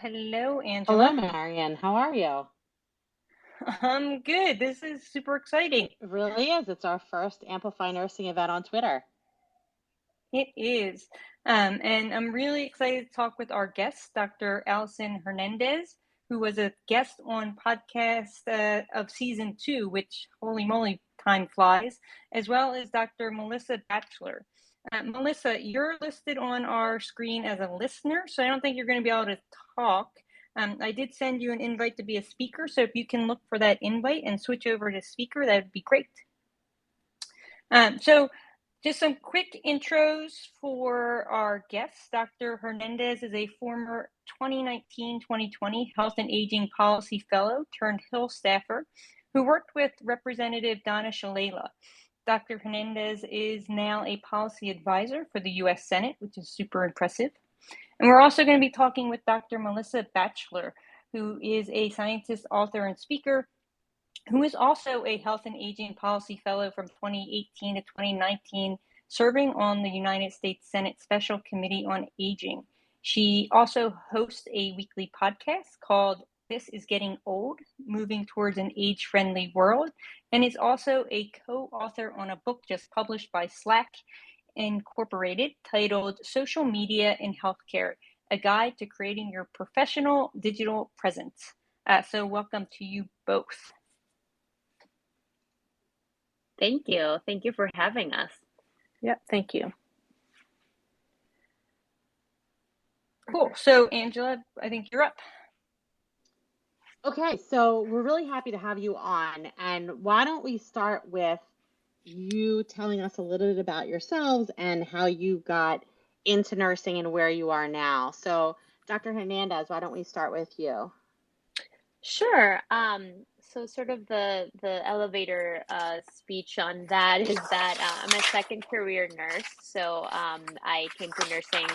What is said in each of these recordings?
Hello, Hello, Angela. Marion. How are you? I'm good. This is super exciting. It really is. It's our first Amplify Nursing event on Twitter. It is. And I'm really excited to talk with our guest, Dr. Allison Hernandez, who was a guest on podcast of season 2, which holy moly, time flies, as well as Dr. Melissa Batchelor. Melissa, you're listed on our screen as a listener, so I don't think you're going to be able to talk. I did send you an invite to be a speaker, so if you can look for that invite and switch over to speaker, that would be great. So just some quick intros for our guests. Dr. Hernandez is a former 2019-2020 Health and Aging Policy Fellow turned Hill staffer who worked with Representative Donna Shalala. Dr. Hernandez is now a policy advisor for the U.S. Senate, which is super impressive. And we're also going to be talking with Dr. Melissa Batchelor, who is a scientist, author, and speaker who is also a Health and Aging Policy Fellow from 2018 to 2019, serving on the United States Senate Special Committee on Aging. She also hosts a weekly podcast called This is Getting Old, Moving Towards an Age-Friendly World, and is also a co-author on a book just published by Slack Incorporated titled Social Media in Healthcare, a Guide to Creating Your Professional Digital Presence. So welcome to you both. Thank you. Thank you for having us. Yep, thank you. Cool. So, Angela, I think you're up. Okay, so we're really happy to have you on. And why don't we start with you telling us a little bit about yourselves and how you got into nursing and where you are now. So, Dr. Hernandez, why don't we start with you? Sure. So sort of the elevator speech on that is that I'm a second career nurse. So I came to nursing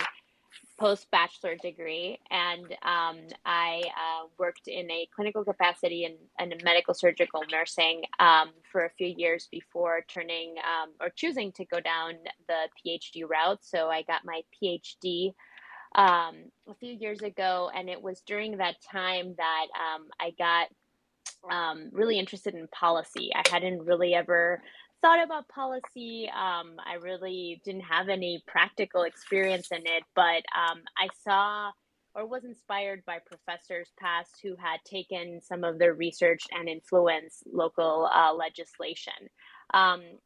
post-bachelor degree, and I worked in a clinical capacity in medical surgical nursing for a few years before turning or choosing to go down the PhD route. So I got my PhD a few years ago, and it was during that time that I got really interested in policy. I hadn't really ever thought about policy. I really didn't have any practical experience in it, but I saw or was inspired by professors past who had taken some of their research and influenced local legislation.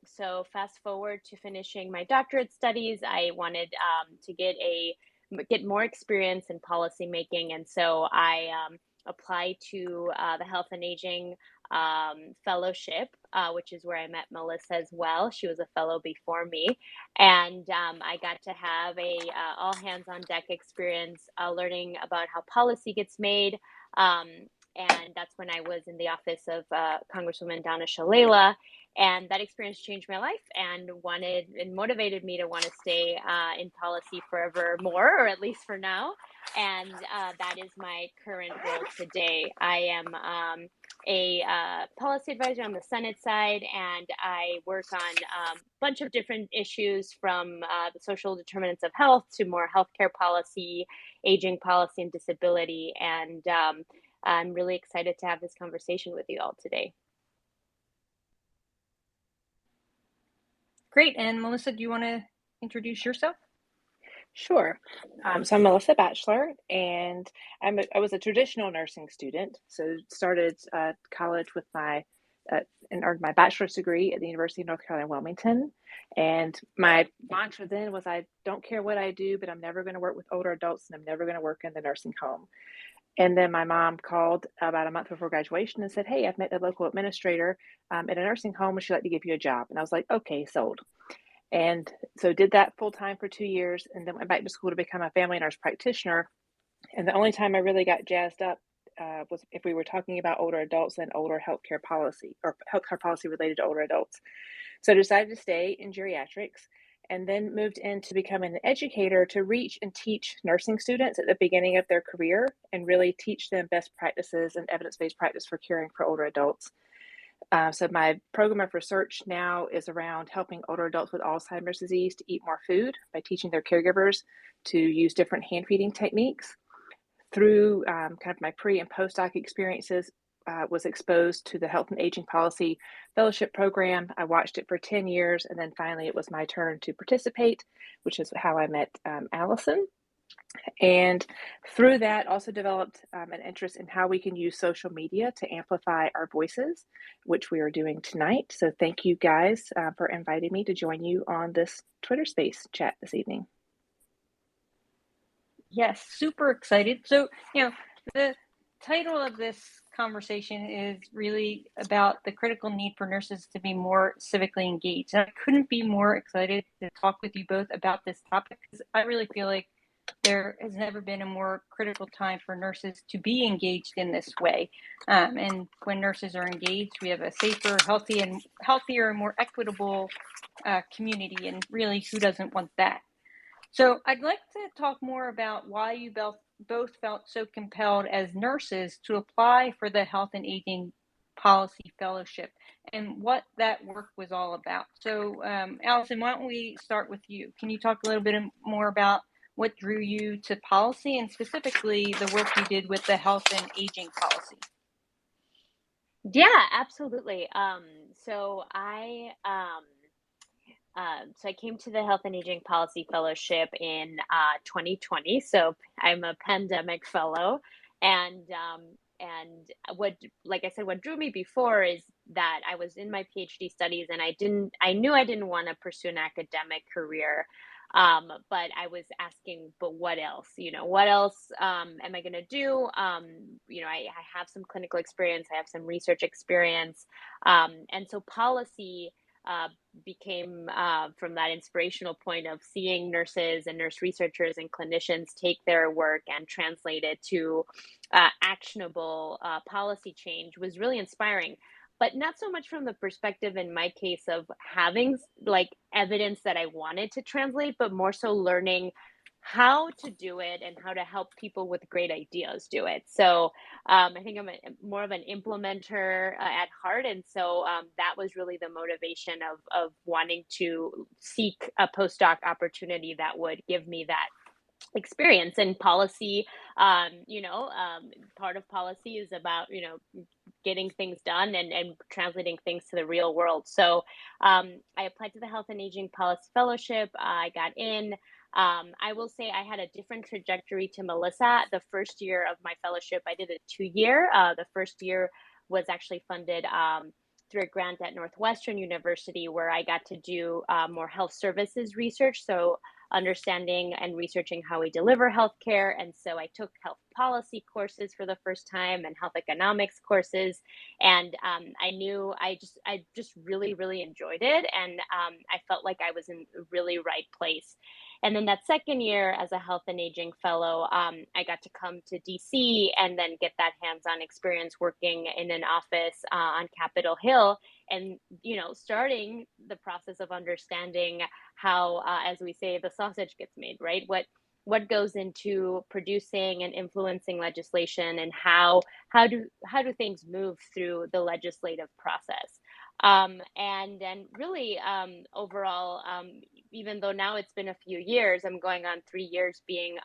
So fast forward to finishing my doctorate studies, I wanted to get more experience in policy making, and so I applied to the Health and Aging Fellowship, which is where I met Melissa as well. She was a fellow before me, and I got to have a all hands on deck experience learning about how policy gets made. And that's when I was in the office of Congresswoman Donna Shalala. And that experience changed my life and motivated me to want to stay in policy forevermore, or at least for now. And that is my current role today. I am a policy advisor on the Senate side, and I work on a bunch of different issues from the social determinants of health to more healthcare policy, aging policy, and disability. And I'm really excited to have this conversation with you all today. Great. And Melissa, do you want to introduce yourself? Sure. So I'm Melissa Batchelor, and I was a traditional nursing student. So started college with and earned my bachelor's degree at the University of North Carolina, Wilmington. And my mantra then was, I don't care what I do, but I'm never going to work with older adults, and I'm never going to work in the nursing home. And then my mom called about a month before graduation and said, hey, I've met the local administrator at a nursing home. Would she like to give you a job? And I was like, okay, sold. And so did that full time for 2 years, and then went back to school to become a family nurse practitioner. And the only time I really got jazzed up was if we were talking about older adults and older healthcare policy or healthcare policy related to older adults. So I decided to stay in geriatrics, and then moved into becoming an educator to reach and teach nursing students at the beginning of their career and really teach them best practices and evidence-based practice for caring for older adults. So my program of research now is around helping older adults with Alzheimer's disease to eat more food by teaching their caregivers to use different hand feeding techniques. through kind of my pre and postdoc experiences, was exposed to the Health and Aging Policy Fellowship Program. I watched it for 10 years, and then finally it was my turn to participate, which is how I met Allison. And through that, also developed an interest in how we can use social media to amplify our voices, which we are doing tonight. So thank you guys for inviting me to join you on this Twitter Space chat this evening. Yes, super excited. So, the title of this conversation is really about the critical need for nurses to be more civically engaged. And I couldn't be more excited to talk with you both about this topic, because I really feel like there has never been a more critical time for nurses to be engaged in this way. And when nurses are engaged, we have a safer, healthier, and more equitable community. And really, who doesn't want that? So I'd like to talk more about why you both felt so compelled as nurses to apply for the Health and Aging Policy Fellowship and what that work was all about. So Allison, why don't we start with you? Can you talk a little bit more about what drew you to policy, and specifically the work you did with the Health and Aging Policy? Yeah, absolutely. So I came to the Health and Aging Policy Fellowship in 2020. So I'm a pandemic fellow, and like I said, what drew me before is that I was in my PhD studies, and I knew I didn't want to pursue an academic career. But I was asking, but what else? What else am I going to do? I have some clinical experience, I have some research experience, and so policy became from that inspirational point of seeing nurses and nurse researchers and clinicians take their work and translate it to actionable policy change was really inspiring. But not so much from the perspective, in my case, of having like evidence that I wanted to translate, but more so learning how to do it and how to help people with great ideas do it. So I think I'm more of an implementer at heart. And so that was really the motivation of wanting to seek a postdoc opportunity that would give me that experience. And policy, part of policy is about, getting things done and translating things to the real world. So I applied to the Health and Aging Policy Fellowship. I got in. I will say I had a different trajectory to Melissa. The first year of my fellowship, I did a 2-year. The first year was actually funded through a grant at Northwestern University, where I got to do more health services research. So understanding and researching how we deliver healthcare. And so I took health policy courses for the first time and health economics courses. And I just really, really enjoyed it. And I felt like I was in the really right place. And then that second year as a health and aging fellow, I got to come to DC and then get that hands-on experience working in an office on Capitol Hill, and starting the process of understanding how, as we say, the sausage gets made, right? What goes into producing and influencing legislation, and how do things move through the legislative process. And then really overall, even though now it's been a few years, I'm going on 3 years being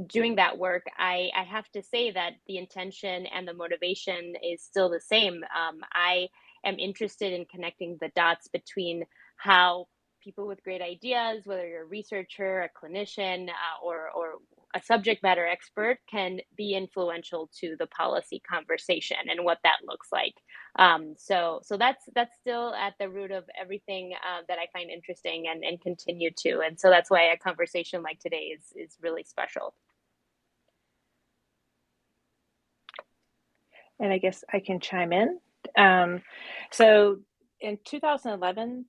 doing that work, I have to say that the intention and the motivation is still the same. I am interested in connecting the dots between how people with great ideas, whether you're a researcher, a clinician, or a subject matter expert, can be influential to the policy conversation and what that looks like. So that's still at the root of everything that I find interesting and continue to. And so that's why a conversation like today is really special. And I guess I can chime in. So in 2011,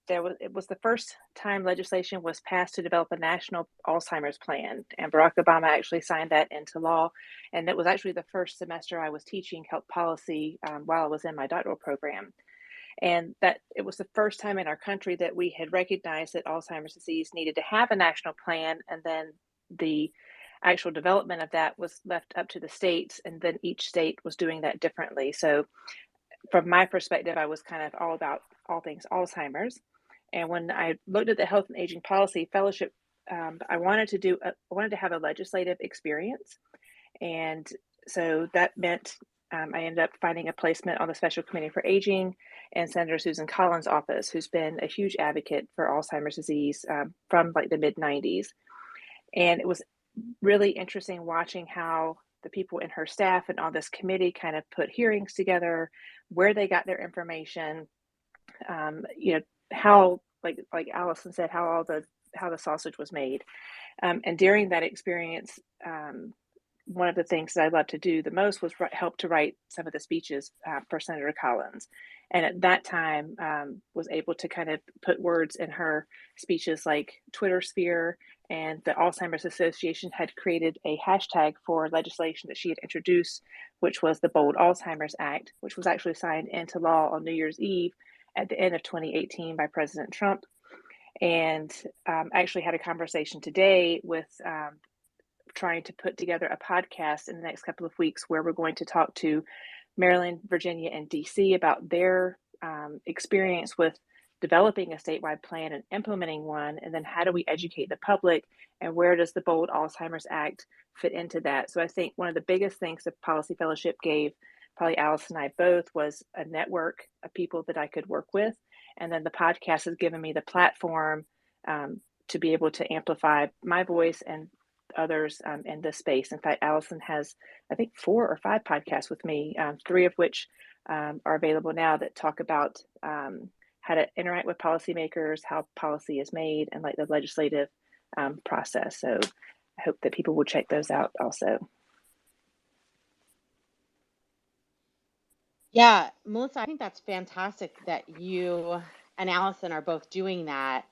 it was the first time legislation was passed to develop a national Alzheimer's plan, and Barack Obama actually signed that into law. And it was actually the first semester I was teaching health policy while I was in my doctoral program. And that it was the first time in our country that we had recognized that Alzheimer's disease needed to have a national plan, and then the actual development of that was left up to the states, and then each state was doing that differently. So from my perspective, I was kind of all about all things Alzheimer's. And when I looked at the Health and Aging Policy Fellowship I wanted to have a legislative experience. And so that meant I ended up finding a placement on the Special Committee for Aging and Senator Susan Collins' office, who's been a huge advocate for Alzheimer's disease from like the mid 90s. And it was really interesting watching how the people in her staff and on this committee kind of put hearings together, where they got their information, how like Allison said, how the sausage was made. And during that experience, one of the things that I loved to do the most was help to write some of the speeches for Senator Collins. And at that time, was able to kind of put words in her speeches like Twitter sphere, and the Alzheimer's Association had created a hashtag for legislation that she had introduced, which was the Bold Alzheimer's Act, which was actually signed into law on New Year's Eve at the end of 2018 by President Trump. And I actually had a conversation today with trying to put together a podcast in the next couple of weeks where we're going to talk to Maryland, Virginia, and DC about their experience with developing a statewide plan and implementing one, and then how do we educate the public, and where does the Bold Alzheimer's Act fit into that? So I think one of the biggest things the Policy Fellowship gave probably Alice and I both was a network of people that I could work with, and then the podcast has given me the platform to be able to amplify my voice and others in this space. In fact, Allison has, I think, 4 or 5 podcasts with me, 3 of which are available now that talk about how to interact with policymakers, how policy is made, and like the legislative process. So I hope that people will check those out also. Yeah, Melissa, I think that's fantastic that you and Allison are both doing that.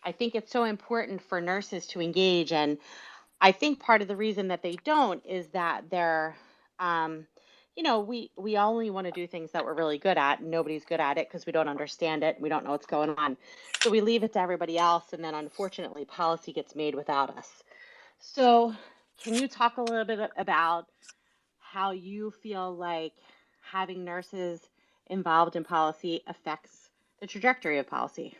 I think it's so important for nurses to engage, and I think part of the reason that they don't is that they're, we only want to do things that we're really good at, and nobody's good at it because we don't understand it, we don't know what's going on. So we leave it to everybody else, and then unfortunately, policy gets made without us. So can you talk a little bit about how you feel like having nurses involved in policy affects the trajectory of policy?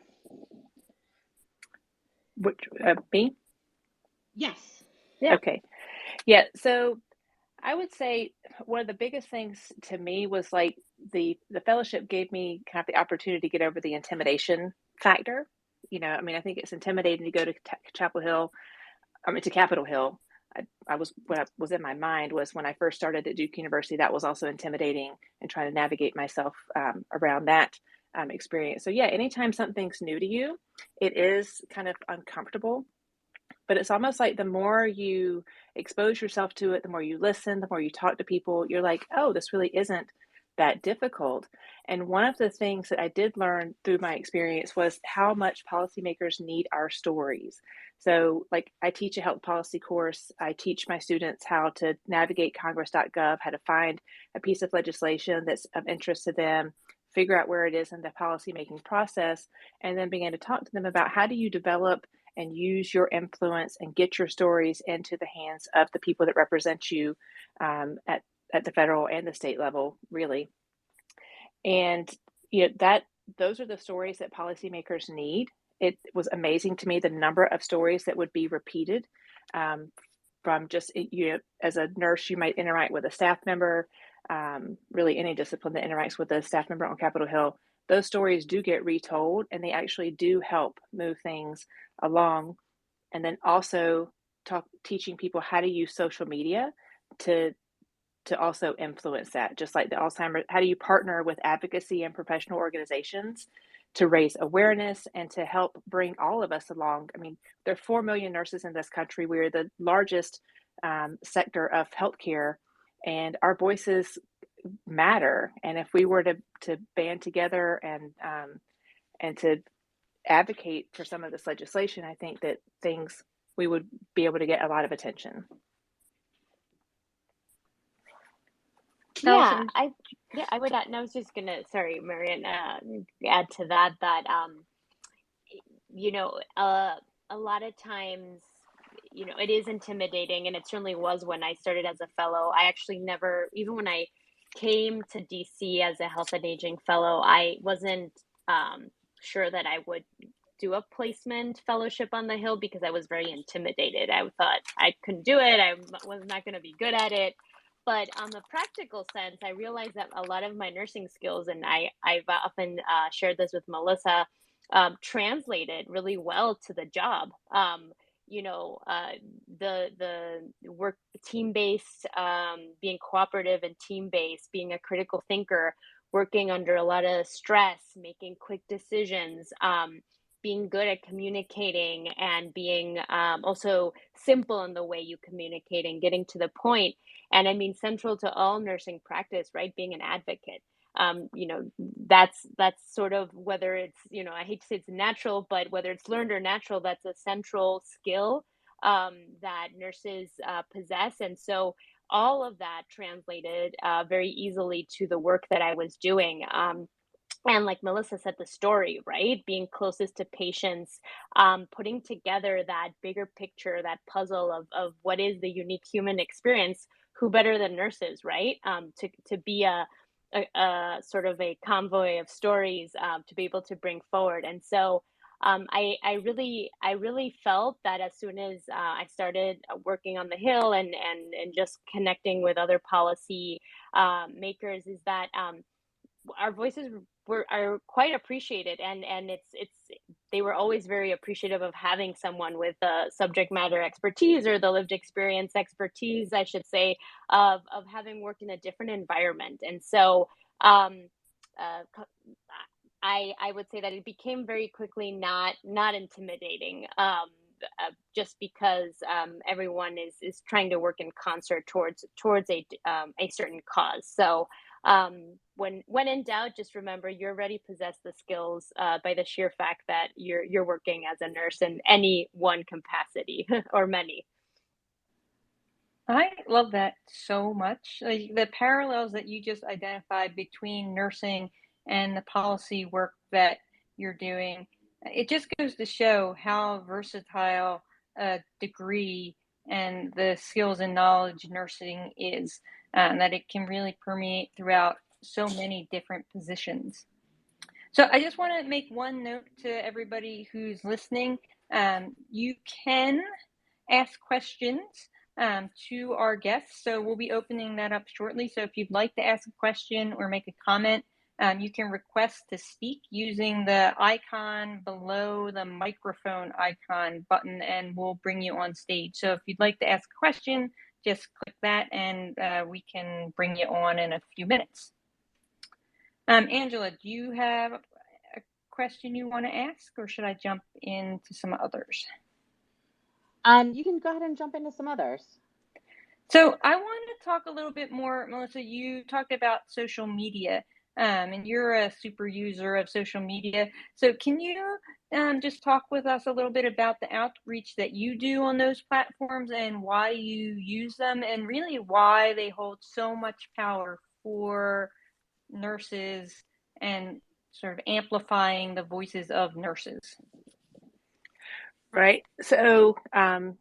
Which, me? Yes. Yeah. Okay. Yeah. So I would say one of the biggest things to me was like the fellowship gave me kind of the opportunity to get over the intimidation factor. I mean, I think it's intimidating to go to Capitol Hill. What was in my mind was when I first started at Duke University, that was also intimidating, and trying to navigate myself around that experience. So yeah, anytime something's new to you, it is kind of uncomfortable. But it's almost like the more you expose yourself to it, the more you listen, the more you talk to people, you're like, oh, this really isn't that difficult. And one of the things that I did learn through my experience was how much policymakers need our stories. So like I teach a health policy course. I teach my students how to navigate congress.gov, how to find a piece of legislation that's of interest to them, figure out where it is in the policymaking process, and then begin to talk to them about how do you develop and use your influence and get your stories into the hands of the people that represent you at the federal and the state level, really. And those are the stories that policymakers need. It was amazing to me the number of stories that would be repeated from just, as a nurse, you might interact with a staff member, really any discipline that interacts with a staff member on Capitol Hill. Those stories do get retold, and they actually do help move things along. And then also teaching people how to use social media to also influence that, just like the Alzheimer's. How do you partner with advocacy and professional organizations to raise awareness and to help bring all of us along? I mean, there are 4 million nurses in this country. We're the largest sector of healthcare, and our voices matter. And if we were to band together and to advocate for some of this legislation, I think that we would be able to get a lot of attention. Yeah, I would add, and I was just gonna, sorry, Marian, add to that a lot of times, it is intimidating, and it certainly was when I started as a fellow. I actually never, even when I came to DC as a health and aging fellow, I wasn't sure that I would do a placement fellowship on the Hill because I was very intimidated. I thought I couldn't do it. I was not going to be good at it. But on the practical sense, I realized that a lot of my nursing skills, and I've often shared this with Melissa, translated really well to the job. The work team-based, being cooperative and team-based, being a critical thinker, working under a lot of stress, making quick decisions, being good at communicating, and being also simple in the way you communicate and getting to the point. And I mean, central to all nursing practice, right? Being an advocate. That's sort of, whether it's, I hate to say it's natural, but whether it's learned or natural, that's a central skill that nurses possess. And so all of that translated very easily to the work that I was doing. And like Melissa said, the story, right? Being closest to patients, putting together that bigger picture, that puzzle of what is the unique human experience. Who better than nurses, right? To be a sort of a convoy of stories to be able to bring forward. And so I really felt that as soon as I started working on the Hill and just connecting with other policy makers, is that our voices are quite appreciated, and they were always very appreciative of having someone with the subject matter expertise, or the lived experience expertise, I should say, of having worked in a different environment. And so I would say that it became very quickly not intimidating, just because everyone is trying to work in concert towards a certain cause. So when in doubt, just remember you already possess the skills by the sheer fact that you're working as a nurse in any one capacity or many. I love that so much. Like, the parallels that you just identified between nursing and the policy work that you're doing, it just goes to show how versatile a degree and the skills and knowledge nursing is, and that it can really permeate throughout so many different positions. So I just want to make one note to everybody who's listening. You can ask questions to our guests. So we'll be opening that up shortly. So if you'd like to ask a question or make a comment, you can request to speak using the icon below the microphone icon button, and we'll bring you on stage. So if you'd like to ask a question, just click that and we can bring you on in a few minutes. Angela, do you have a question you want to ask, or should I jump into some others? You can go ahead and jump into some others. So I wanted to talk a little bit more, Melissa, you talked about social media, and you're a super user of social media. So can you just talk with us a little bit about the outreach that you do on those platforms and why you use them, and really why they hold so much power for nurses and sort of amplifying the voices of nurses? Right. So I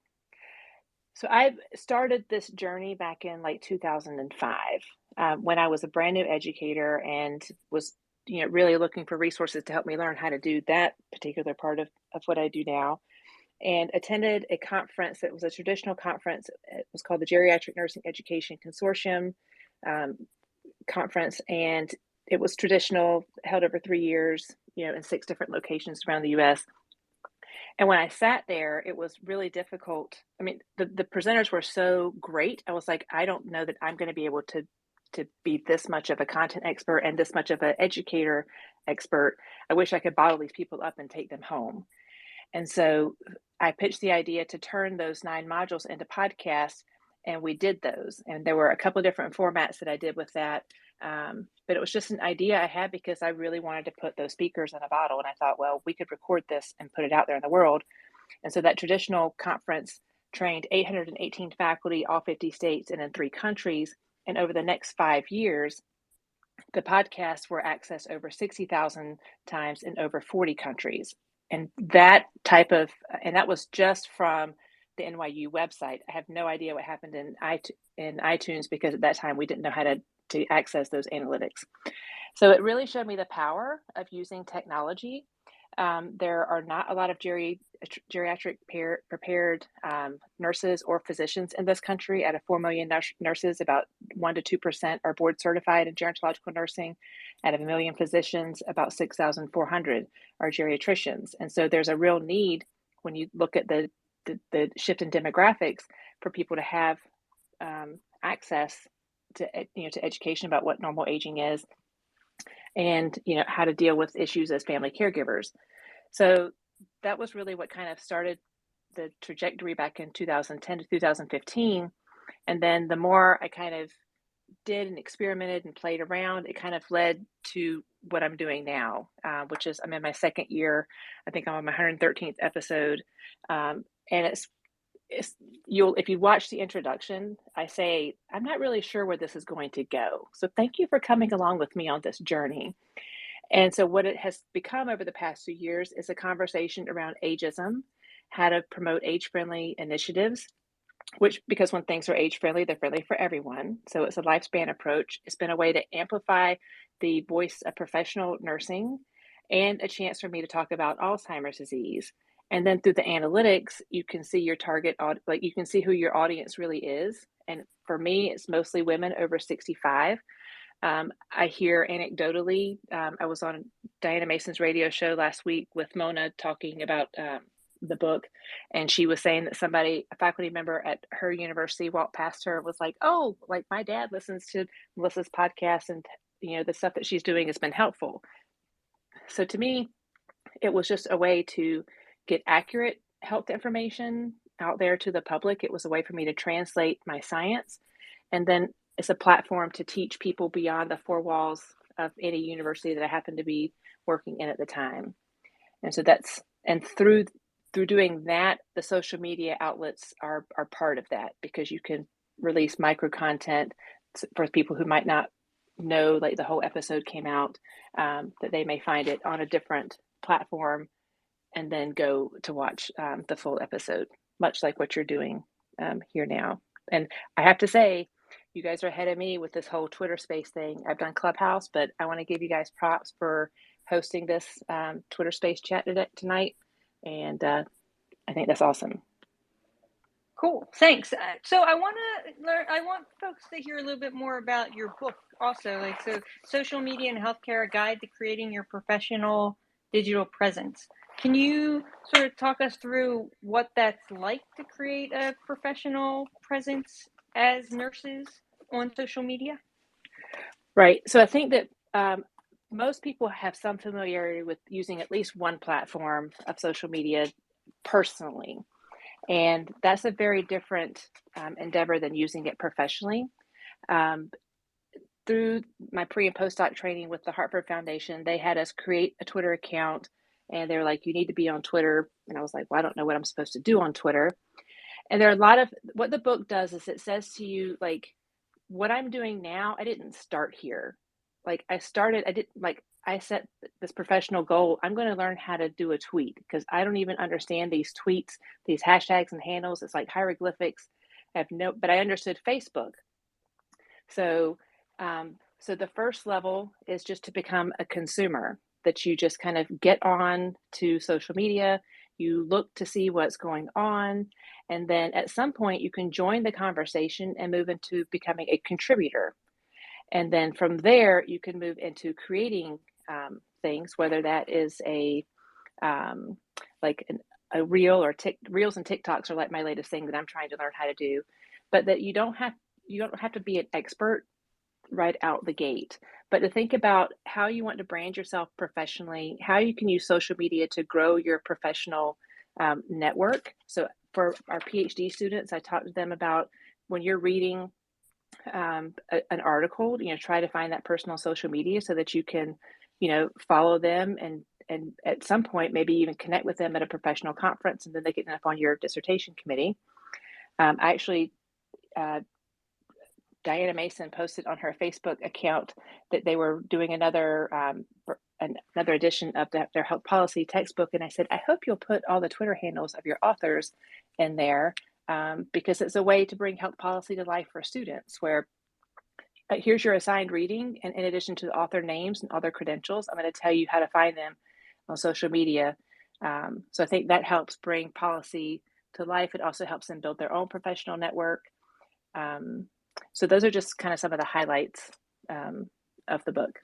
started this journey back in like 2005 when I was a brand new educator and was really looking for resources to help me learn how to do that particular part of what I do now, and attended a conference that was a traditional conference. It was called the Geriatric Nursing Education Consortium conference, and it was traditional, held over 3 years, in 6 different locations around the U.S. And when I sat there, it was really difficult. I mean, the presenters were so great. I was like, I don't know that I'm going to be able to be this much of a content expert and this much of an educator expert. I wish I could bottle these people up and take them home. And so I pitched the idea to turn those 9 modules into podcasts, and we did those. And there were a couple of different formats that I did with that. But it was just an idea I had because I really wanted to put those speakers in a bottle. And I thought, well, we could record this and put it out there in the world. And so that traditional conference trained 818 faculty, all 50 states and in 3 countries. And over the next 5 years, the podcasts were accessed over 60,000 times in over 40 countries. And that was just from the NYU website. I have no idea what happened in iTunes, because at that time we didn't know how to access those analytics. So it really showed me the power of using technology There are not a lot of geriatric prepared nurses or physicians in this country. Out of 4 million nurses, about 1 to 2% are board certified in gerontological nursing. Out of 1 million physicians, about 6,400 are geriatricians. And so there's a real need when you look at the shift in demographics for people to have access to to education about what normal aging is, and how to deal with issues as family caregivers. So that was really what kind of started the trajectory back in 2010 to 2015. And then the more I kind of did and experimented and played around, it kind of led to what I'm doing now, which is I'm in my second year. I think I'm on my 113th episode. And it's if you watch the introduction, I say, I'm not really sure where this is going to go. So thank you for coming along with me on this journey. And so what it has become over the past 2 years is a conversation around ageism, how to promote age-friendly initiatives, because when things are age-friendly, they're friendly for everyone. So it's a lifespan approach. It's been a way to amplify the voice of professional nursing and a chance for me to talk about Alzheimer's disease. And then through the analytics, you can see your target, like you can see who your audience really is. And for me, it's mostly women over 65. I hear anecdotally, I was on Diana Mason's radio show last week with Mona talking about the book, and she was saying that a faculty member at her university walked past her and was like, oh, like my dad listens to Melissa's podcast, and the stuff that she's doing has been helpful. So to me, it was just a way to get accurate health information out there to the public. It was a way for me to translate my science, and then it's a platform to teach people beyond the four walls of any university that I happened to be working in at the time. And so through doing that, the social media outlets are part of that, because you can release micro content for people who might not know, like the whole episode came out, that they may find it on a different platform and then go to watch the full episode, much like what you're doing here now. And I have to say, you guys are ahead of me with this whole Twitter space thing. I've done Clubhouse, but I want to give you guys props for hosting this Twitter space chat tonight. And I think that's awesome. Cool, thanks. So I want folks to hear a little bit more about your book also, so Social Media and Healthcare, a Guide to Creating Your Professional Digital Presence. Can you sort of talk us through what that's like to create a professional presence as nurses on social media? Right. So I think that most people have some familiarity with using at least one platform of social media personally. And that's a very different endeavor than using it professionally. Through my pre and postdoc training with the Hartford Foundation, they had us create a Twitter account, and they were like, you need to be on Twitter. And I was like, well, I don't know what I'm supposed to do on Twitter. And there are a lot of, what the book does is it says to you, like, what I'm doing now, I didn't start here. Like I set this professional goal. I'm going to learn how to do a tweet, because I don't even understand these tweets, these hashtags and handles. It's like hieroglyphics. But I understood Facebook. So the first level is just to become a consumer, that you just kind of get on to social media, you look to see what's going on, and then at some point you can join the conversation and move into becoming a contributor. And then from there, you can move into creating things, whether that is a reel, or reels and TikToks are like my latest thing that I'm trying to learn how to do, but that you don't have to be an expert right out the gate, but to think about how you want to brand yourself professionally, how you can use social media to grow your professional network. So for our PhD students, I talk to them about, when you're reading an article, try to find that personal social media so that you can, follow them and at some point maybe even connect with them at a professional conference, and then they get up on your dissertation committee. Diana Mason posted on her Facebook account that they were doing another edition of their health policy textbook. And I said, I hope you'll put all the Twitter handles of your authors in there, because it's a way to bring health policy to life for students, where here's your assigned reading. And in addition to the author names and other credentials, I'm going to tell you how to find them on social media. So I think that helps bring policy to life. It also helps them build their own professional network. So those are just kind of some of the highlights of the book.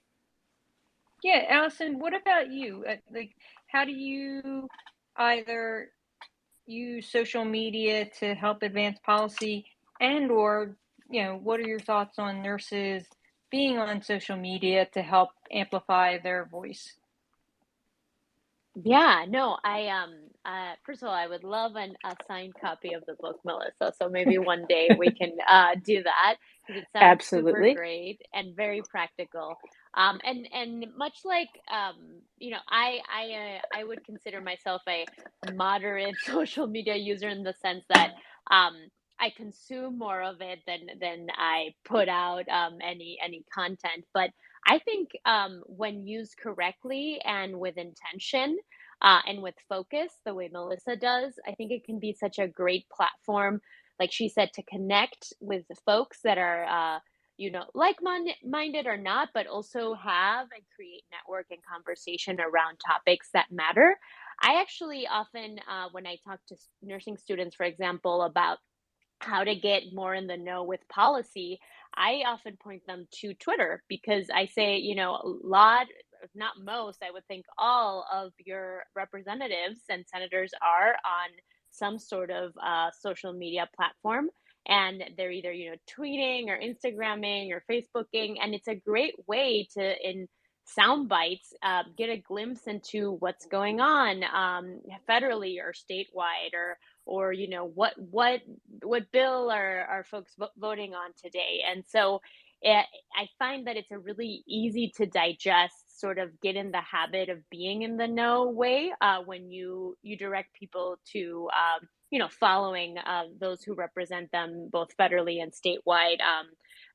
Yeah, Allison, what about you? Like, how do you either use social media to help advance policy, and or, what are your thoughts on nurses being on social media to help amplify their voice? Yeah, no, first of all, I would love a signed copy of the book, Melissa. So maybe one day we can do that because it sounds super Absolutely. great and very practical. And much like I would consider myself a moderate social media user in the sense that um I consume more of it than I put out any content. But I think when used correctly and with intention, and with focus, the way Melissa does, I think it can be such a great platform, like she said, to connect with the folks that are, like minded or not, but also have and create network and conversation around topics that matter. I actually often, when I talk to nursing students, for example, about how to get more in the know with policy, I often point them to Twitter because I say, a lot, if not most, I would think all of your representatives and senators are on some sort of social media platform. And they're either, tweeting or Instagramming or Facebooking. And it's a great way to, in sound bites, get a glimpse into what's going on federally or statewide, or what bill are folks voting on today. And so I find that it's a really easy to digest, sort of get in the habit of being in the know way, when you direct people to following those who represent them both federally and statewide,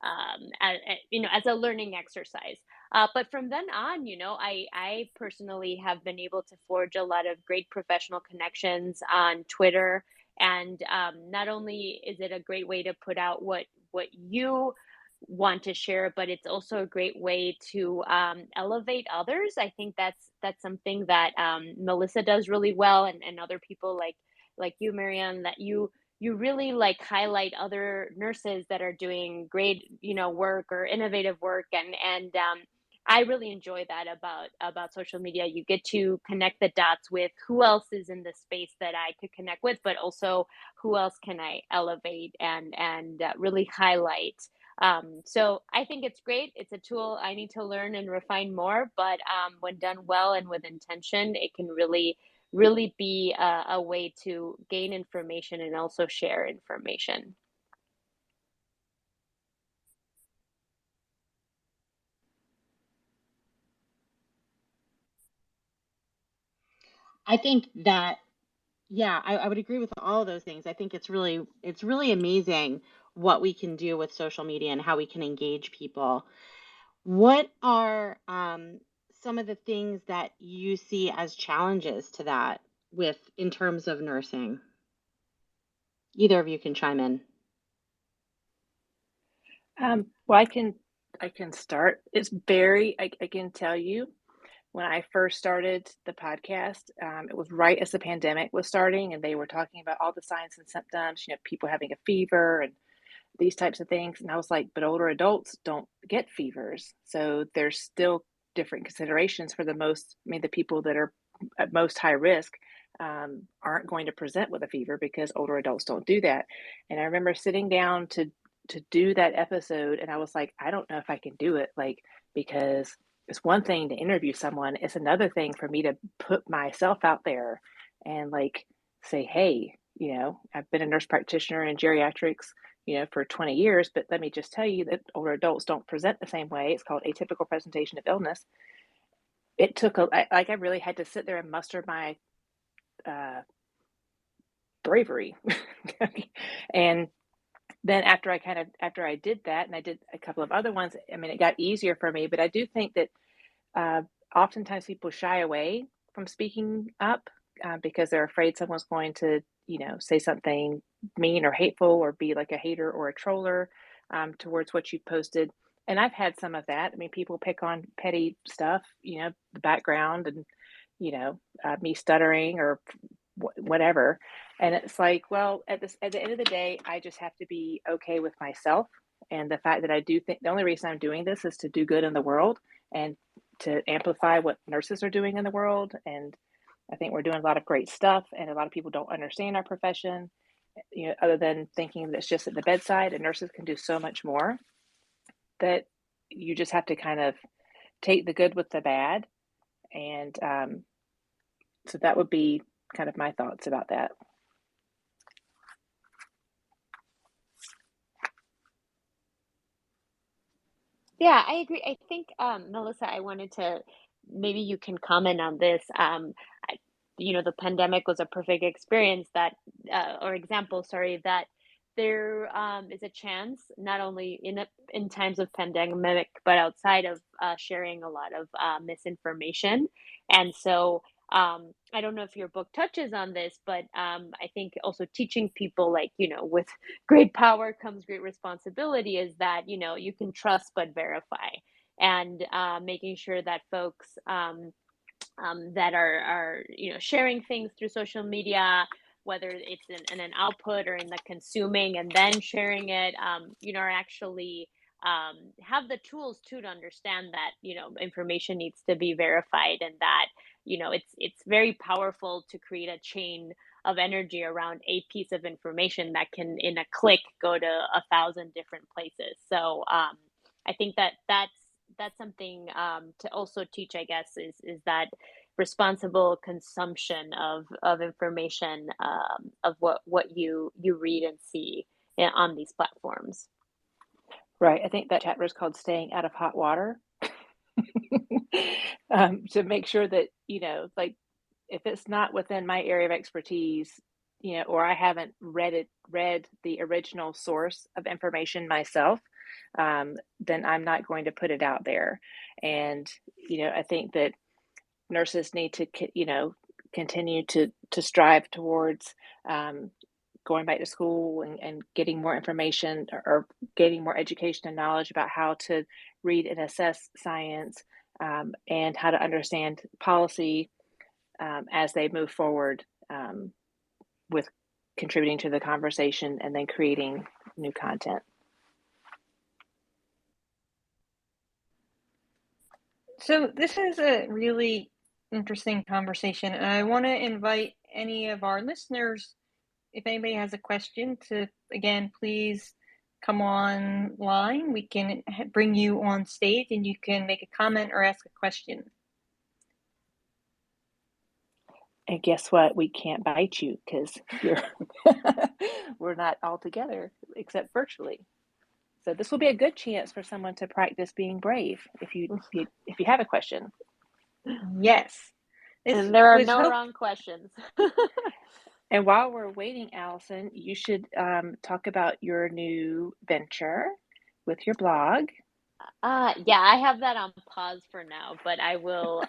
as a learning exercise. But from then on, I personally have been able to forge a lot of great professional connections on Twitter. And not only is it a great way to put out what you want to share, but it's also a great way to elevate others. I think that's something that Melissa does really well, and other people like you, Marianne, that you really like highlight other nurses that are doing great, work or innovative work, and I really enjoy that about social media. You get to connect the dots with who else is in the space that I could connect with, but also who else can I elevate and really highlight. So I think it's great. It's a tool I need to learn and refine more, but when done well and with intention, it can really be a way to gain information and also share information. I think that, yeah, I would agree with all of those things. I think it's really amazing what we can do with social media and how we can engage people. What are some of the things that you see as challenges to that with in terms of nursing? Either of you can chime in. Well, I can start. It's very, I can tell you, when I first started the podcast, it was right as the pandemic was starting, and they were talking about all the signs and symptoms, people having a fever and these types of things. And I was like, but older adults don't get fevers. So there's still different considerations for the people that are at most high risk aren't going to present with a fever because older adults don't do that. And I remember sitting down to do that episode, and I was like, I don't know if I can do it, like, because it's one thing to interview someone, it's another thing for me to put myself out there and like say, hey, I've been a nurse practitioner in geriatrics, for 20 years, but let me just tell you that older adults don't present the same way. It's called atypical presentation of illness. It took I really had to sit there and muster my bravery. And then after I did that, and I did a couple of other ones, I mean, it got easier for me. But I do think that oftentimes people shy away from speaking up because they're afraid someone's going to, say something mean or hateful or be like a hater or a troller towards what you posted. And I've had some of that. I mean, people pick on petty stuff, the background and me stuttering or whatever. And it's like, well, at the end of the day, I just have to be okay with myself. And the fact that I do think the only reason I'm doing this is to do good in the world and to amplify what nurses are doing in the world. And I think we're doing a lot of great stuff, and a lot of people don't understand our profession, other than thinking that it's just at the bedside, and nurses can do so much more, that you just have to kind of take the good with the bad. And so that would be kind of my thoughts about that. Yeah, I agree. I think, Melissa, I wanted to, maybe you can comment on this. The pandemic was a perfect experience that, or example, sorry, that there is a chance, not only in times of pandemic, but outside of, sharing a lot of misinformation. And so, I don't know if your book touches on this, but I think also teaching people, like, with great power comes great responsibility, is that, you can trust but verify. And making sure that folks, that are sharing things through social media, whether it's in an output or in the consuming and then sharing it, are actually, have the tools too to understand that information needs to be verified, and that it's very powerful to create a chain of energy around a piece of information that can, in a click, go to 1,000 different places. So I think that's something, to also teach, I guess, is that responsible consumption of information, of what you read and see on these platforms. Right. I think that chapter is called "Staying Out of Hot Water." To make sure that, like, if it's not within my area of expertise, or I haven't read the original source of information myself, then I'm not going to put it out there. And, I think that nurses need to, continue to strive towards, going back to school and getting more information, or getting more education and knowledge about how to read and assess science, and how to understand policy, as they move forward, with contributing to the conversation and then creating new content. So this is a really interesting conversation, and I want to invite any of our listeners, if anybody has a question, to, again, please come online. We can bring you on stage and you can make a comment or ask a question. And guess what? We can't bite you because we're not all together except virtually. So this will be a good chance for someone to practice being brave if you have a question. Yes. And there are no wrong questions. And while we're waiting, Allison, you should talk about your new venture with your blog. Yeah, I have that on pause for now, but I will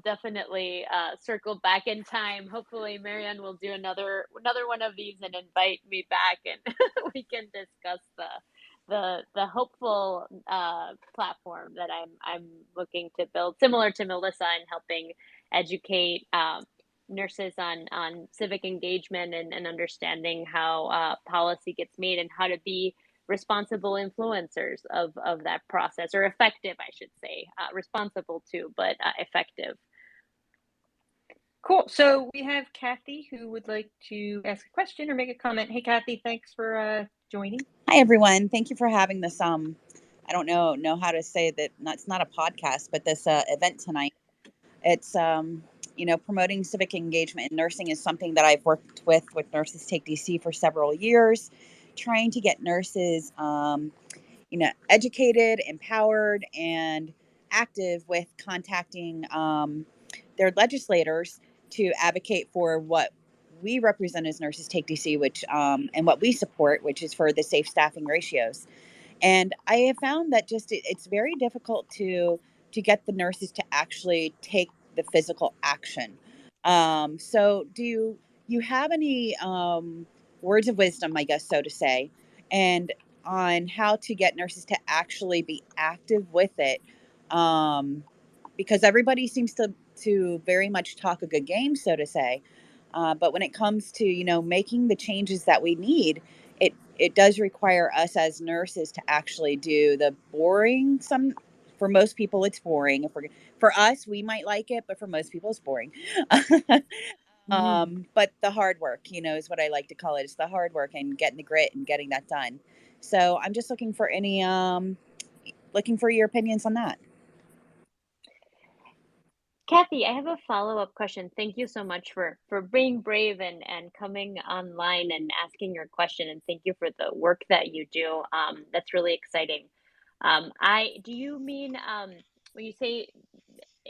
definitely circle back in time. Hopefully, Marianne will do another one of these and invite me back, and we can discuss the hopeful platform that I'm looking to build, similar to Melissa, in helping educate nurses on civic engagement and understanding how policy gets made, and how to be responsible influencers of that process, or effective, I should say. Responsible too, but effective. Cool. So we have Kathy, who would like to ask a question or make a comment. Hey, Kathy, thanks for joining. Hi, everyone. Thank you for having this. I don't know how to say that. It's not a podcast, but this event tonight. It's promoting civic engagement in nursing is something that I've worked with Nurses Take DC for several years, trying to get nurses, educated, empowered, and active with contacting their legislators to advocate for what we represent as Nurses Take DC, which and what we support, which is for the safe staffing ratios. And I have found that it's very difficult to get the nurses to actually take the physical action. So do you have any words of wisdom, I guess, so to say, and on how to get nurses to actually be active with it? Because everybody seems to to very much talk a good game, so to say. But when it comes to, making the changes that we need, it does require us as nurses to actually do the boring. For most people, it's boring. For us, we might like it, but for most people, it's boring. But the hard work, is what I like to call it. It's the hard work and getting the grit and getting that done. So I'm just looking for your opinions on that. Kathy, I have a follow-up question. Thank you so much for being brave and coming online and asking your question. And thank you for the work that you do. That's really exciting. I do you mean when you say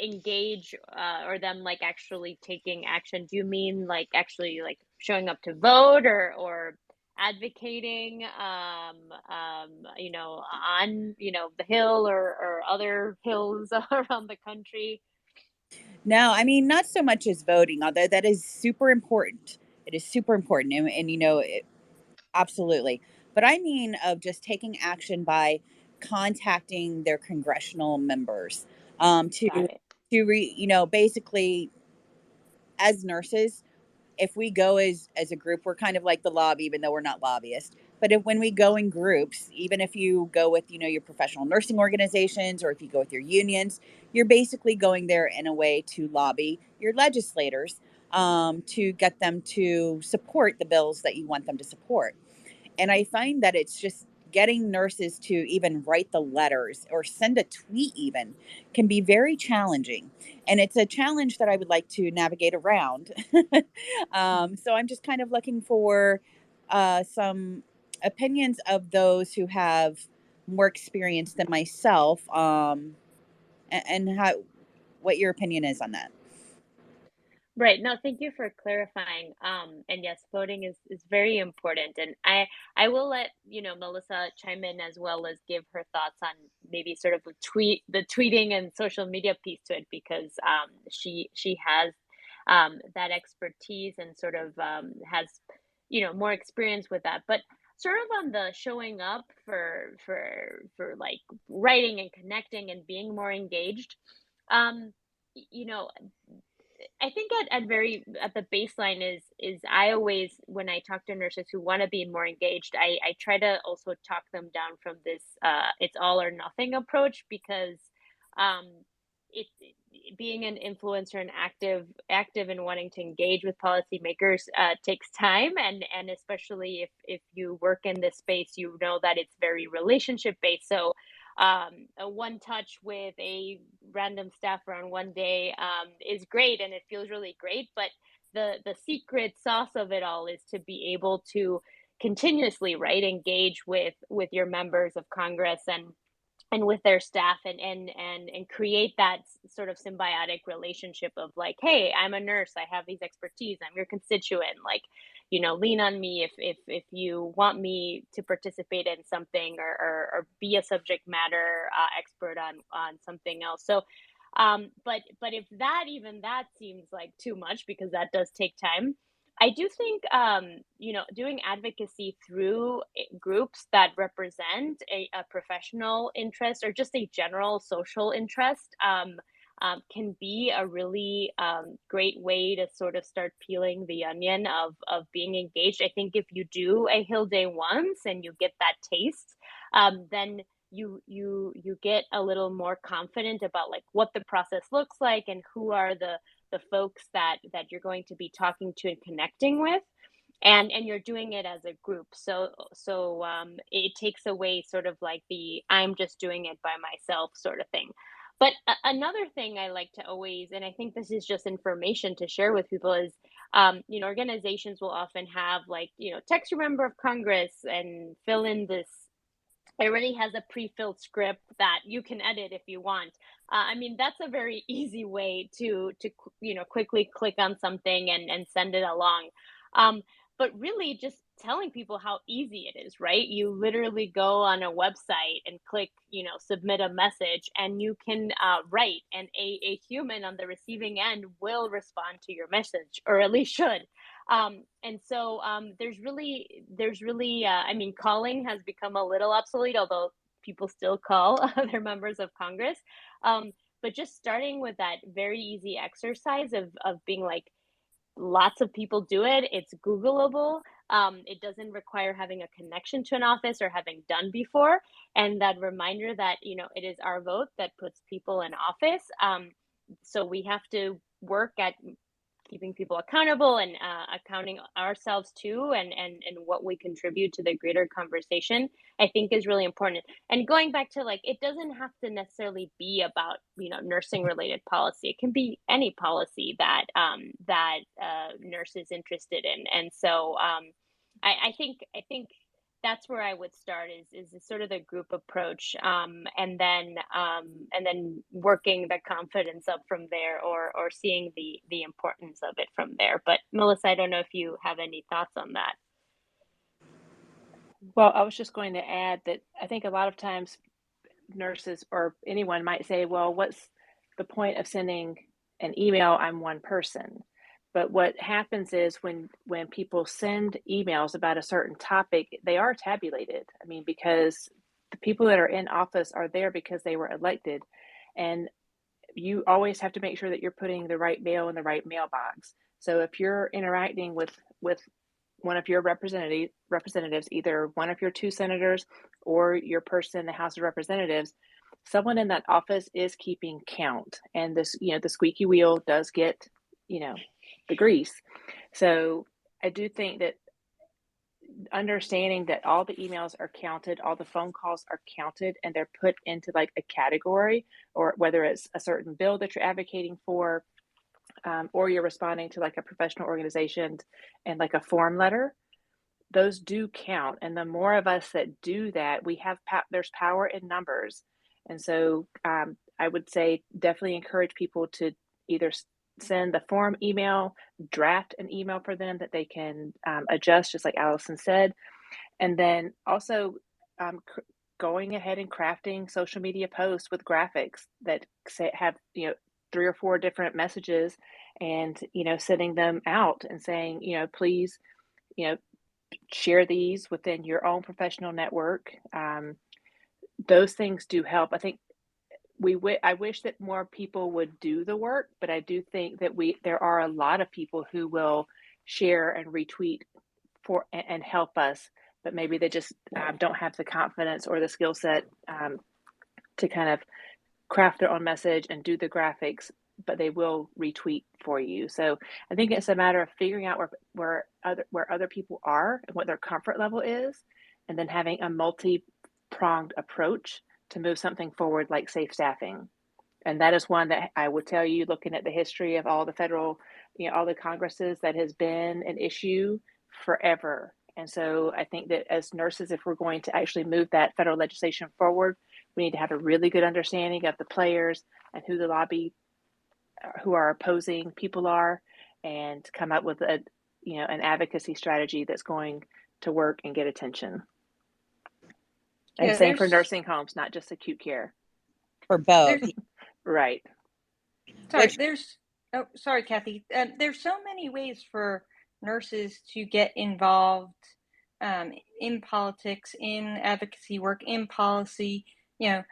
engage or them like actually taking action, do you mean like actually like showing up to vote or advocating on the Hill or other hills around the country? No, I mean, not so much as voting, although that is super important. It is super important. Absolutely. But I mean, of just taking action by contacting their congressional members, Got it. basically, as nurses, if we go as a group, we're kind of like the lobby, even though we're not lobbyists. But when we go in groups, even if you go with your professional nursing organizations, or if you go with your unions, you're basically going there in a way to lobby your legislators, to get them to support the bills that you want them to support. And I find that it's just getting nurses to even write the letters or send a tweet even can be very challenging. And it's a challenge that I would like to navigate around. So I'm just kind of looking for some opinions of those who have more experience than myself, and what your opinion is on that. Right. No, thank you for clarifying. And yes, voting is very important. And I will let, Melissa chime in as well as give her thoughts on maybe sort of the tweeting and social media piece to it, because she has that expertise and sort of has, more experience with that. But sort of on the showing up for like writing and connecting and being more engaged. Um, you know I think at the baseline is I always, when I talk to nurses who want to be more engaged, I try to also talk them down from this it's all or nothing approach, because um it being an influencer and active and wanting to engage with policymakers takes time, and especially if you work in this space, you know that it's very relationship based. So a one touch with a random staffer on one day is great and it feels really great, but the secret sauce of it all is to be able to continuously, right, engage with your members of Congress and with their staff, and create that sort of symbiotic relationship of like, hey, I'm a nurse, I have these expertise, I'm your constituent, like, lean on me if you want me to participate in something, or be a subject matter expert on something else. So but if that seems like too much, because that does take time, I do think, doing advocacy through groups that represent a professional interest or just a general social interest can be a really great way to sort of start peeling the onion of being engaged. I think if you do a Hill Day once and you get that taste, then you get a little more confident about like what the process looks like and who are the folks that you're going to be talking to and connecting with, and you're doing it as a group. So it takes away sort of like the I'm just doing it by myself sort of thing. But another thing I like to always, and I think this is just information to share with people, is organizations will often have like, text your member of Congress and fill in this. It already has a pre-filled script that you can edit if you want. I mean, that's a very easy way to quickly click on something and send it along. Um, but really, just telling people how easy it is, right? You literally go on a website and click, submit a message, and you can write, and a human on the receiving end will respond to your message, or at least should. And so there's really, I mean, calling has become a little obsolete, although people still call their members of Congress. Um, but just starting with that very easy exercise of being like, lots of people do it. It's Googleable. It doesn't require having a connection to an office or having done before. And that reminder that, it is our vote that puts people in office. So we have to work at keeping people accountable and accounting ourselves too, and what we contribute to the greater conversation, I think is really important. And going back to like, it doesn't have to necessarily be about nursing related policy. It can be any policy that nurse is interested in. And so I think that's where I would start is sort of the group approach, and then working the confidence up from there, or seeing the importance of it from there. But Melissa, I don't know if you have any thoughts on that. Well, I was just going to add that I think a lot of times nurses or anyone might say, well, what's the point of sending an email? I'm one person. But what happens is when people send emails about a certain topic, they are tabulated. I mean, because the people that are in office are there because they were elected. And you always have to make sure that you're putting the right mail in the right mailbox. So if you're interacting with one of your representatives, either one of your two senators or your person in the House of Representatives, someone in that office is keeping count. And this, the squeaky wheel does get, the grease. So I do think that understanding that all the emails are counted, all the phone calls are counted, and they're put into like a category, or whether it's a certain bill that you're advocating for, or you're responding to like a professional organization and like a form letter, those do count. And the more of us that do that, there's power in numbers. And so I would say definitely encourage people to either send the form email, draft an email for them that they can adjust, just like Allison said. And then also going ahead and crafting social media posts with graphics that have, 3 or 4 different messages, and, sending them out and saying, please, share these within your own professional network. Those things do help. I think I wish that more people would do the work, but I do think that there are a lot of people who will share and retweet and help us, but maybe they just don't have the confidence or the skill set to kind of craft their own message and do the graphics, but they will retweet for you. So I think it's a matter of figuring out where other people are and what their comfort level is, and then having a multi-pronged approach to move something forward, like safe staffing. And that is one that I would tell you, looking at the history of all the federal, all the Congresses, that has been an issue forever. And so I think that as nurses, if we're going to actually move that federal legislation forward, we need to have a really good understanding of the players and who who our opposing people are, and come up with an advocacy strategy that's going to work and get attention. And Yeah, same for nursing homes, not just acute care. For both. Right. Sorry, Kathy. There's so many ways for nurses to get involved in politics, in advocacy work, in policy, and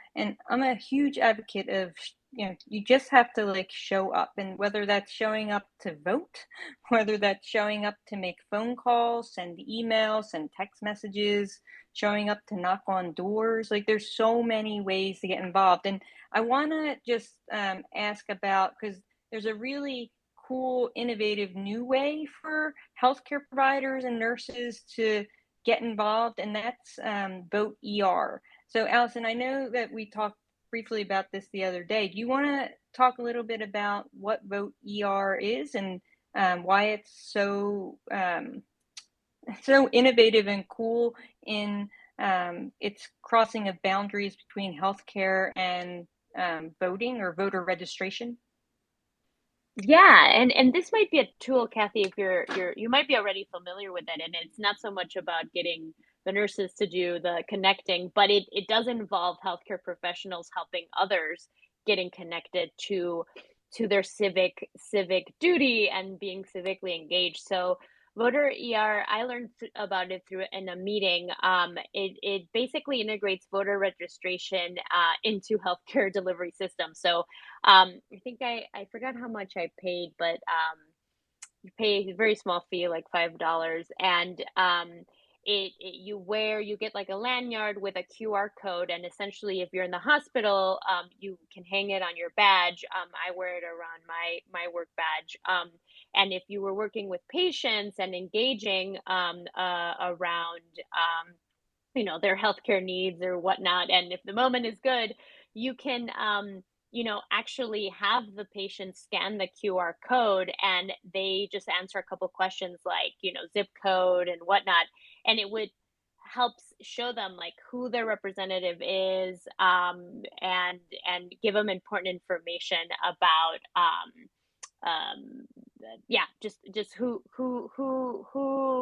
I'm a huge advocate of, you just have to like show up, and whether that's showing up to vote, whether that's showing up to make phone calls, send emails, send text messages, showing up to knock on doors, like there's so many ways to get involved. And I want to just ask about, because there's a really cool, innovative new way for healthcare providers and nurses to get involved, and that's Vote ER. So Allison, I know that we talked briefly about this the other day. Do you want to talk a little bit about what Vote ER is, and why it's so innovative and cool in its crossing of boundaries between healthcare and voting or voter registration? Yeah, and this might be a tool, Kathy, if you might be already familiar with it, and it's not so much about getting the nurses to do the connecting, but it does involve healthcare professionals helping others getting connected to their civic duty and being civically engaged. So Voter ER, I learned about it through in a meeting. It basically integrates voter registration into healthcare delivery systems. So I think I forgot how much I paid, but you pay a very small fee, like $5, and you get like a lanyard with a QR code, and essentially, if you're in the hospital, you can hang it on your badge. I wear it around my work badge. And if you were working with patients and engaging around their healthcare needs or whatnot, and if the moment is good, you can actually have the patient scan the QR code, and they just answer a couple questions like zip code and whatnot, and it would helps show them like who their representative is, and give them important information about um yeah, just who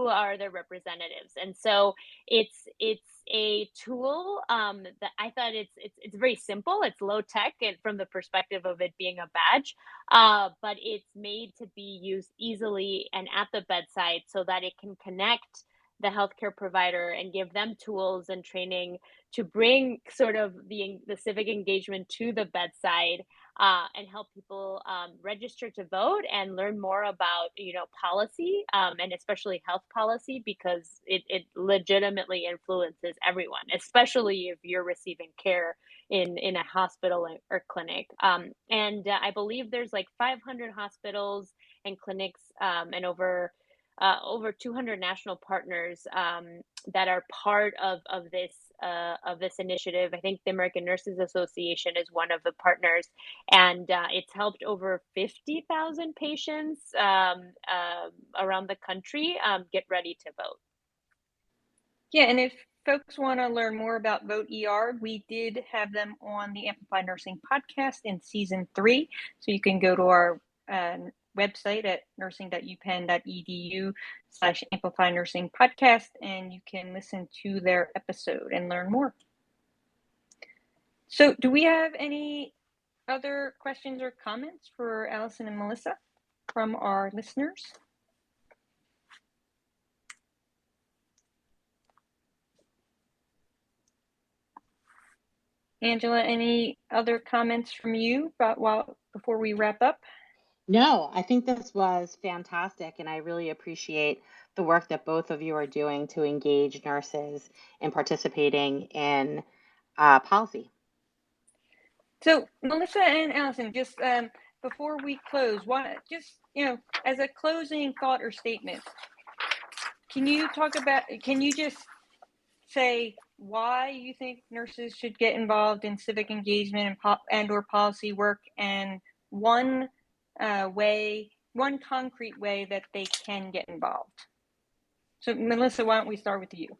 are their representatives. And so it's a tool that I thought it's very simple, it's low tech, and from the perspective of it being a badge, but it's made to be used easily and at the bedside so that it can connect the healthcare provider and give them tools and training to bring sort of the civic engagement to the bedside, and help people register to vote and learn more about policy, and especially health policy, because it legitimately influences everyone, especially if you're receiving care in a hospital or clinic. And I believe there's like 500 hospitals and clinics, and over 200 national partners that are part of this initiative. I think the American Nurses Association is one of the partners, and it's helped over 50,000 patients around the country get ready to vote. Yeah, and if folks want to learn more about Vote ER, we did have them on the Amplify Nursing podcast in season 3. So you can go to our website at nursing.upenn.edu/Amplify Nursing podcast, and you can listen to their episode and learn more. So do we have any other questions or comments for Allison and Melissa from our listeners? Angela, any other comments from you before we wrap up? No, I think this was fantastic, and I really appreciate the work that both of you are doing to engage nurses in participating in policy. So, Melissa and Allison, just before we close, as a closing thought or statement, can you just say why you think nurses should get involved in civic engagement and/or policy work, and one concrete way that they can get involved? So, Melissa, why don't we start with you?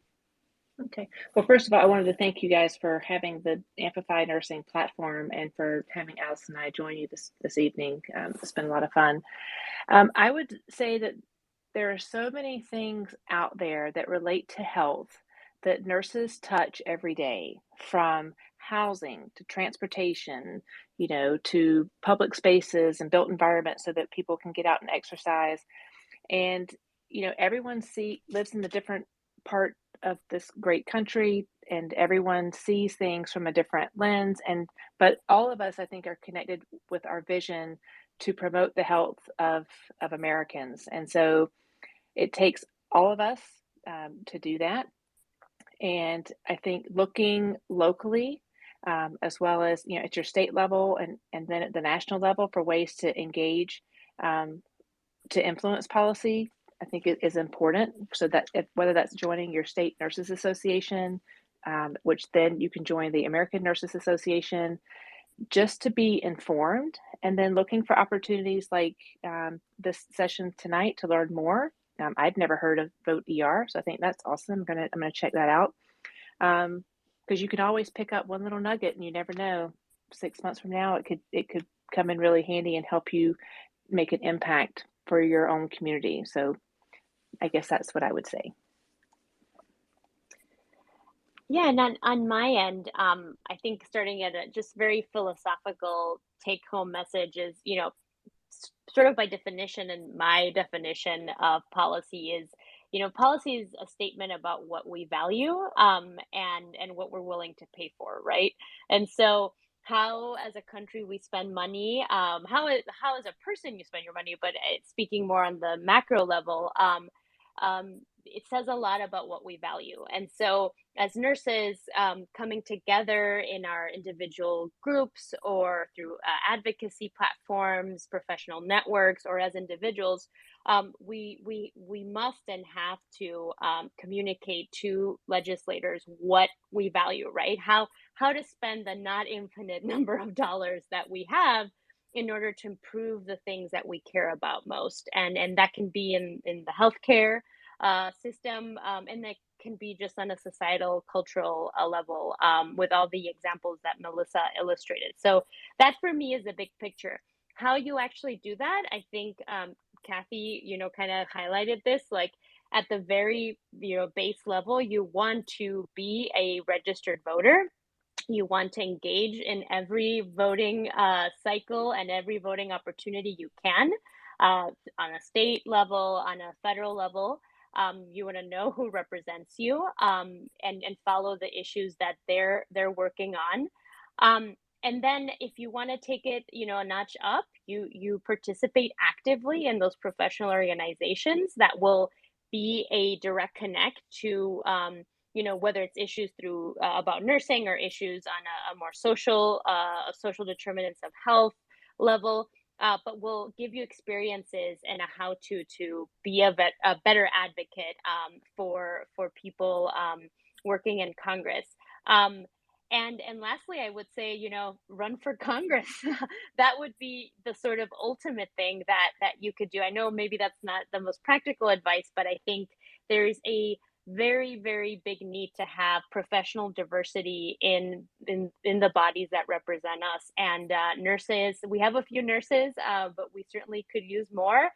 Okay. Well, first of all, I wanted to thank you guys for having the Amplify Nursing platform and for having Alice and I join you this evening. It's been a lot of fun. I would say that there are so many things out there that relate to health that nurses touch every day, from housing to transportation, to public spaces and built environments so that people can get out and exercise. And, everyone lives in a different part of this great country, and everyone sees things from a different lens. But all of us, I think, are connected with our vision to promote the health of Americans. And so it takes all of us to do that. And I think looking locally, as well as at your state level and then at the national level, for ways to engage, to influence policy, I think it is important. So that whether that's joining your state nurses association, which then you can join the American Nurses Association, just to be informed, and then looking for opportunities like this session tonight to learn more. I'd never heard of Vote ER, so I think that's awesome. I'm gonna check that out, because you can always pick up one little nugget, and you never know. 6 months from now, it could come in really handy and help you make an impact for your own community. So I guess that's what I would say. Yeah, and on my end, I think starting at a just very philosophical take-home message is, sort of by definition, and my definition of policy is, policy is a statement about what we value, and what we're willing to pay for, right? And so how as a country we spend money, how as a person you spend your money, but speaking more on the macro level, it says a lot about what we value. And so as nurses, coming together in our individual groups or through advocacy platforms, professional networks, or as individuals, we must and have to communicate to legislators what we value, right? How to spend the not infinite number of dollars that we have in order to improve the things that we care about most, and that can be in the healthcare system, and that can be just on a societal, cultural level, with all the examples that Melissa illustrated. So that for me is the big picture. How you actually do that, I think Kathy, kind of highlighted this, like at the very, base level, you want to be a registered voter. You want to engage in every voting cycle and every voting opportunity you can, on a state level, on a federal level. You want to know who represents you, and follow the issues that they're working on. And then if you want to take it, a notch up, you participate actively in those professional organizations that will be a direct connect to, whether it's issues through about nursing, or issues on a more social determinants of health level, but will give you experiences and a how to be a better advocate, for people working in Congress. And lastly, I would say, run for Congress. That would be the sort of ultimate thing that you could do. I know maybe that's not the most practical advice, but I think there's a very, very big need to have professional diversity in the bodies that represent us. And nurses, we have a few nurses, but we certainly could use more.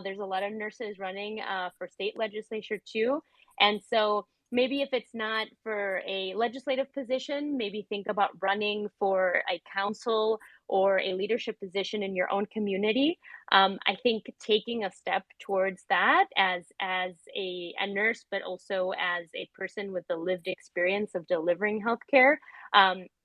There's a lot of nurses running for state legislature too. And so maybe if it's not for a legislative position, maybe think about running for a council or a leadership position in your own community. I think taking a step towards that as a nurse, but also as a person with the lived experience of delivering healthcare,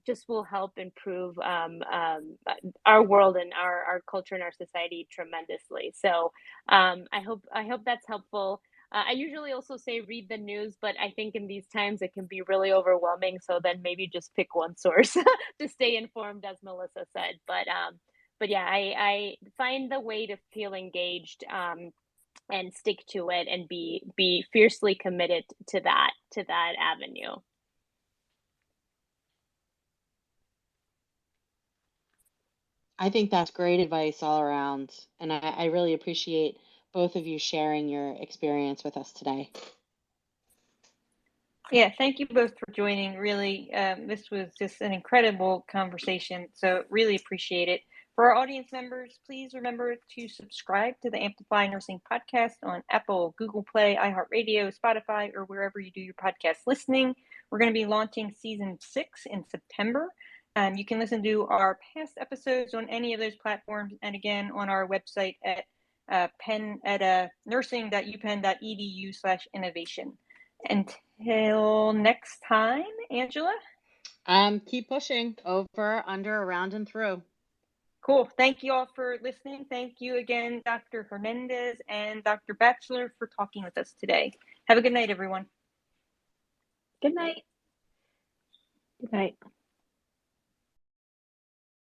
just will help improve our world and our culture and our society tremendously. So I hope that's helpful. I usually also say read the news, but I think in these times it can be really overwhelming. So then maybe just pick one source to stay informed, as Melissa said. But yeah, I find the way to feel engaged, and stick to it, and be fiercely committed to that avenue. I think that's great advice all around. And I really appreciate both of you sharing your experience with us today. Yeah, thank you both for joining. Really, this was just an incredible conversation, so really appreciate it. For our audience members, please remember to subscribe to the Amplify Nursing Podcast on Apple, Google Play, iHeartRadio, Spotify, or wherever you do your podcast listening. We're going to be launching season 6 in September. You can listen to our past episodes on any of those platforms, and again on our website at Penn at nursing.upenn.edu/innovation. Until next time, Angela. Keep pushing over, under, around, and through. Cool. Thank you all for listening. Thank you again, Dr. Hernandez and Dr. Batchelor, for talking with us today. Have a good night, everyone. Good night. Good night.